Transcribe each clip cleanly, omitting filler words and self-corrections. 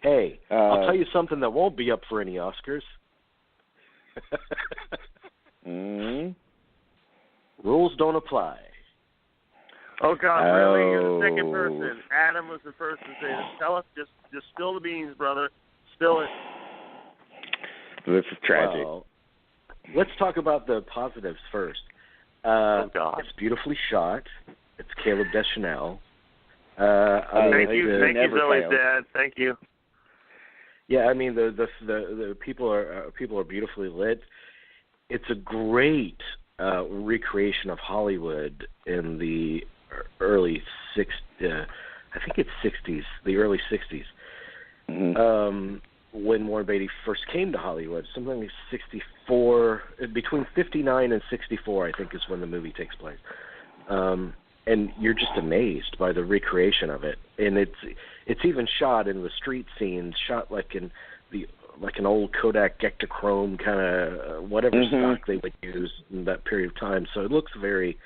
Hey, I'll tell you something that won't be up for any Oscars. Rules don't apply. Oh God, really? You're the second person. Adam was the first to say this. Tell us, just spill the beans, brother. Spill it. This is tragic. Well, let's talk about the positives first. Oh God. It's beautifully shot. It's Caleb Deschanel. Thank you, Zoe's dad. Thank you. Yeah, I mean the people are beautifully lit. It's a great recreation of Hollywood in the early I think it's 60s, the early 60s. Mm-hmm. When Warren Beatty first came to Hollywood, something like 64, between 59 and 64, I think is when the movie takes place. And you're just amazed by the recreation of it, and it's even shot in the street scenes, shot like an old Kodak Ektachrome kind of whatever stock they would use in that period of time. So it looks very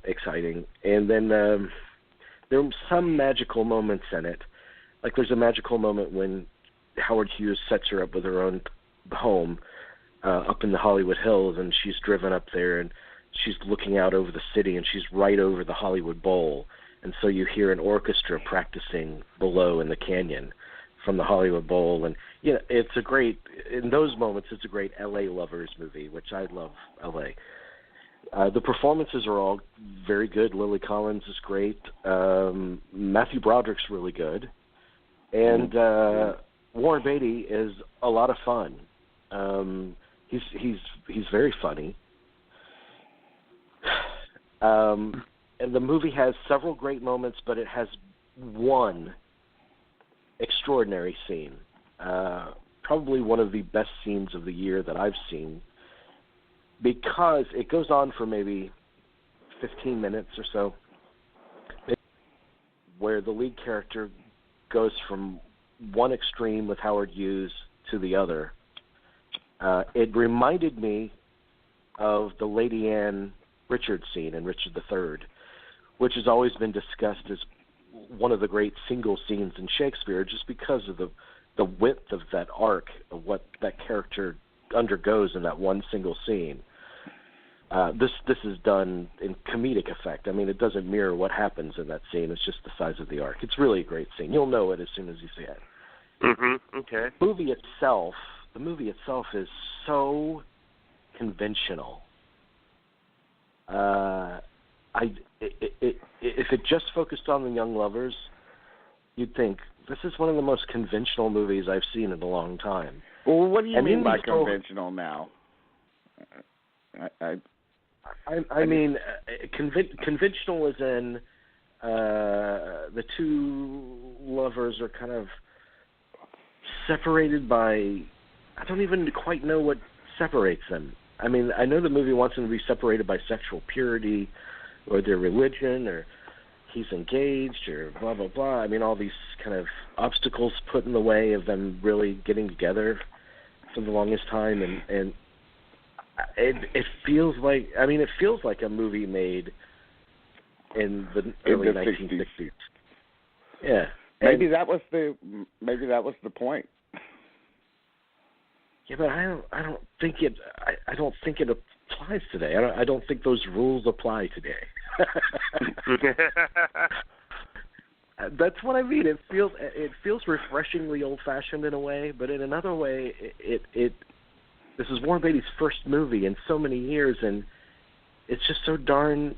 exciting. And then there are some magical moments in it. Like there's a magical moment when Howard Hughes sets her up with her own home up in the Hollywood Hills, and she's driven up there, and she's looking out over the city, and she's right over the Hollywood Bowl. And so you hear an orchestra practicing below in the canyon from the Hollywood Bowl. And, you know, it's a great, in those moments, it's a great L.A. lovers movie, which I love L.A. The performances are all very good. Lily Collins is great. Matthew Broderick's really good. And Warren Beatty is a lot of fun. He's very funny. And the movie has several great moments, but it has one extraordinary scene. Probably one of the best scenes of the year that I've seen, because it goes on for maybe 15 minutes or so, where the lead character goes from one extreme with Howard Hughes to the other. It reminded me of the Lady Anne Richard scene in Richard III, which has always been discussed as one of the great single scenes in Shakespeare, just because of the width of that arc of what that character undergoes in that one single scene. This is done in comedic effect. I mean, it doesn't mirror what happens in that scene. It's just the size of the arc. It's really a great scene. You'll know it as soon as you see it. Okay. The movie itself is so conventional. If it just focused on the young lovers, you'd think this is one of the most conventional movies I've seen in a long time. Well, what do you mean by conventional now? I mean, conventional as in the two lovers are kind of separated by, I don't even quite know what separates them. I mean, I know the movie wants them to be separated by sexual purity or their religion, or he's engaged, or blah, blah, blah. I mean, all these kind of obstacles put in the way of them really getting together for the longest time. And it feels like, I mean, it feels like a movie made in the early 1960s. Yeah. Maybe that was the point. Yeah, but I don't think it applies today. I don't think those rules apply today. That's what I mean. It feels refreshingly old-fashioned in a way, but in another way, this is Warren Beatty's first movie in so many years, and it's just so darn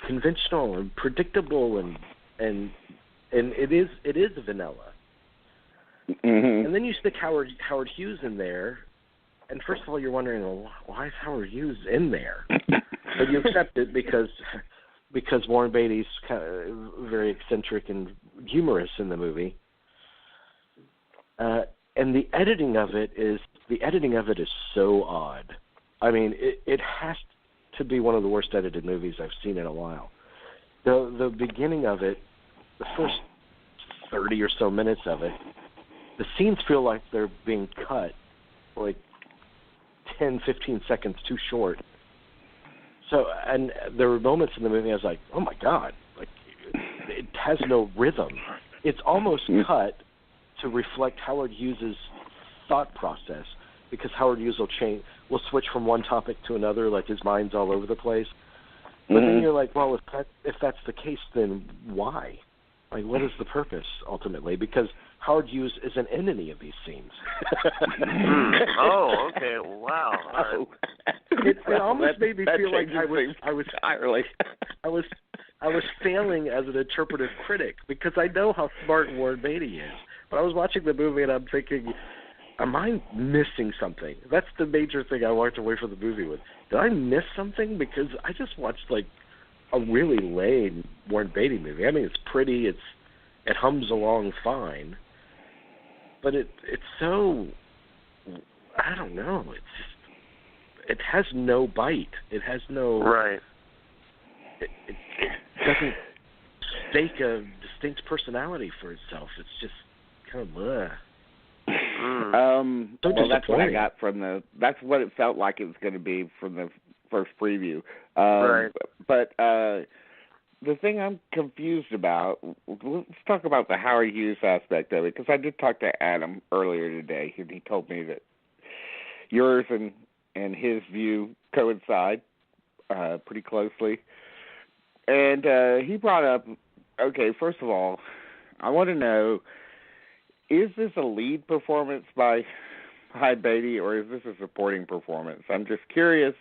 conventional and predictable, and it is vanilla. Mm-hmm. And then you stick Howard Hughes in there, and first of all, you're wondering, well, why is Howard Hughes in there? But you accept it because Warren Beatty's kind of very eccentric and humorous in the movie. And the editing of it is so odd. I mean, it has to be one of the worst edited movies I've seen in a while. The beginning of it, the first 30 or so minutes of it, the scenes feel like they're being cut like 10, 15 seconds too short. So, and there were moments in the movie I was like, oh my God, like it has no rhythm. It's almost cut to reflect Howard Hughes' thought process, because Howard Hughes will switch from one topic to another, like his mind's all over the place. But then you're like, well, if that's the case, then why? Like, what is the purpose ultimately? Because Howard Hughes isn't in any of these scenes. Oh, okay, wow. All right. It almost made me feel like I was failing as an interpretive critic, because I know how smart Warren Beatty is. But I was watching the movie and I'm thinking, am I missing something? That's the major thing I walked away from the movie with. Did I miss something? Because I just watched like a really lame Warren Beatty movie. I mean, it's pretty, it hums along fine, but it's so, I don't know. It's just, it has no bite. It has no. Right. It doesn't stake a distinct personality for itself. It's just kind of bleh. Well, that's what I got from that's what it felt like it was going to be from the first preview. Right. But the thing I'm confused about, let's talk about the Howard Hughes aspect of it, because I did talk to Adam earlier today, and he told me that yours and his view coincide pretty closely. And he brought up, okay, first of all, I want to know, is this a lead performance by Beatty, or is this a supporting performance? I'm just curious,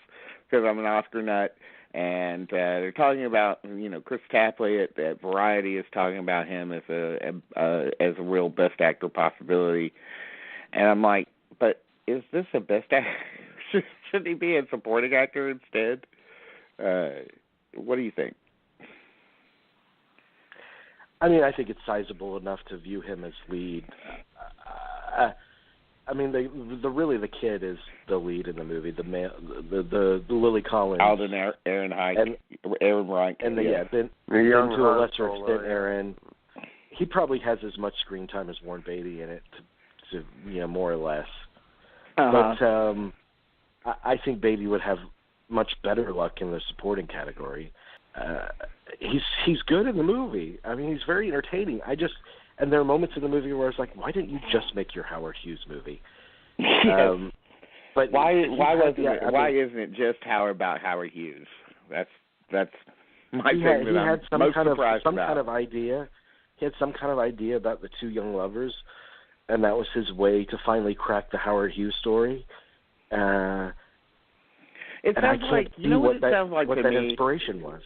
because I'm an Oscar nut, and they're talking about, Chris Tapley at Variety is talking about him as a real best actor possibility, and I'm like, but is this a best actor? Should he be a supporting actor instead? What do you think? I mean, I think it's sizable enough to view him as lead. I mean, the kid is the lead in the movie. The Lily Collins, Alden Aaron Reich, and then young to a lesser Solo, extent, Aaron. He probably has as much screen time as Warren Beatty in it, to more or less. Uh-huh. But I think Beatty would have much better luck in the supporting category. He's good in the movie. I mean, he's very entertaining. And there are moments in the movie where I was like, why didn't you just make your Howard Hughes movie? Yes. But why isn't it just about Howard Hughes? That's my thing that I'm most surprised about. Kind of idea. He had some kind of idea about the two young lovers, and that was his way to finally crack the Howard Hughes story. It sounds like, what that inspiration was.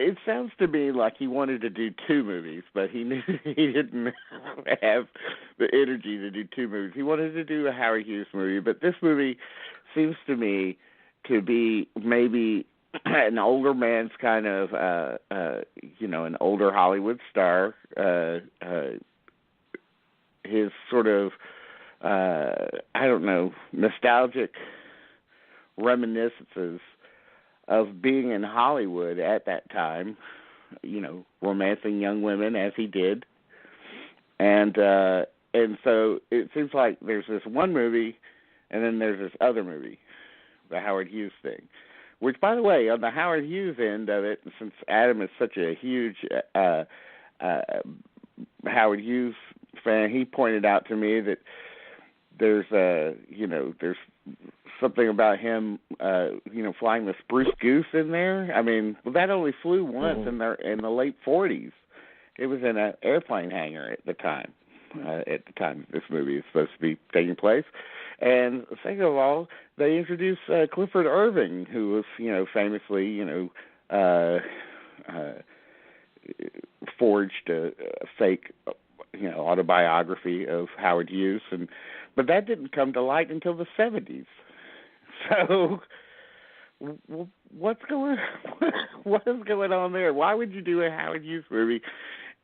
It sounds to me like he wanted to do two movies, but he knew he didn't have the energy to do two movies. He wanted to do a Howard Hughes movie, but this movie seems to me to be maybe an older man's kind of, an older Hollywood star. His sort of, nostalgic reminiscences of being in Hollywood at that time, romancing young women as he did. And so it seems like there's this one movie and then there's this other movie, the Howard Hughes thing. Which, by the way, on the Howard Hughes end of it, since Adam is such a huge Howard Hughes fan, he pointed out to me that there's something about him, flying the Spruce Goose in there. I mean, that only flew once in the late 40s. It was in an airplane hangar at the time. This movie is supposed to be taking place. And second of all, they introduced Clifford Irving, who was, famously, forged a fake, autobiography of Howard Hughes, but that didn't come to light until the 70s. So, what is going on there? Why would you do a Howard Hughes movie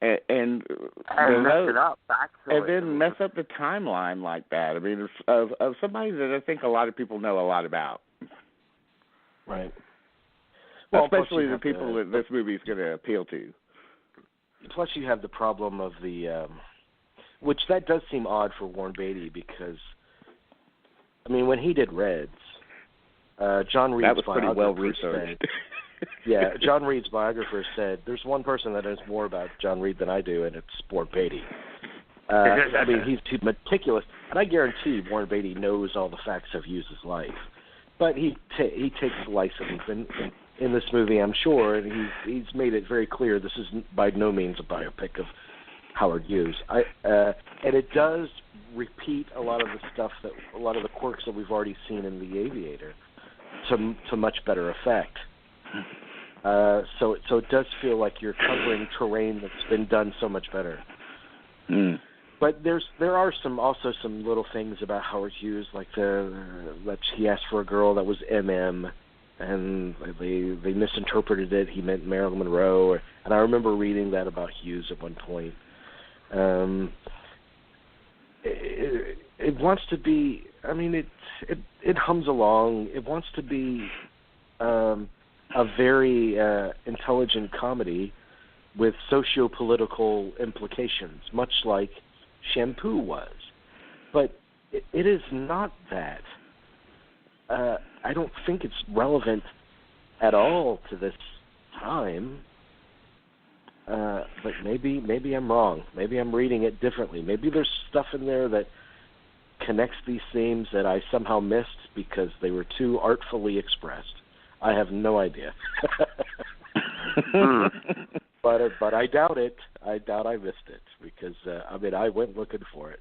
and mess it up, actually, and then mess up the timeline like that? I mean, of somebody that I think a lot of people know a lot about, right? Well, especially the people that this movie is going to appeal to. Plus, you have the problem of which that does seem odd for Warren Beatty, because, I mean, when he did Reds, John Reed's biographer said, John Reed's biographer said, there's one person that knows more about John Reed than I do, and it's Warren Beatty. I mean, he's meticulous, and I guarantee Warren Beatty knows all the facts of Hughes' life, but he takes license in this movie, I'm sure, and he's made it very clear this is by no means a biopic of Howard Hughes. And it does repeat a lot of the quirks that we've already seen in The Aviator, to much better effect. So it does feel like you're covering terrain that's been done so much better. Mm. But there are also some little things about Howard Hughes, like that he asked for a girl that was MM, and they misinterpreted it. He meant Marilyn Monroe, and I remember reading that about Hughes at one point. It wants to be. I mean, it hums along. It wants to be a very intelligent comedy with socio-political implications, much like Shampoo was. But it is not that. I don't think it's relevant at all to this time. But maybe I'm wrong. Maybe I'm reading it differently. Maybe there's stuff in there that connects these themes that I somehow missed because they were too artfully expressed. I have no idea. But I doubt it. I doubt I missed it because I went looking for it.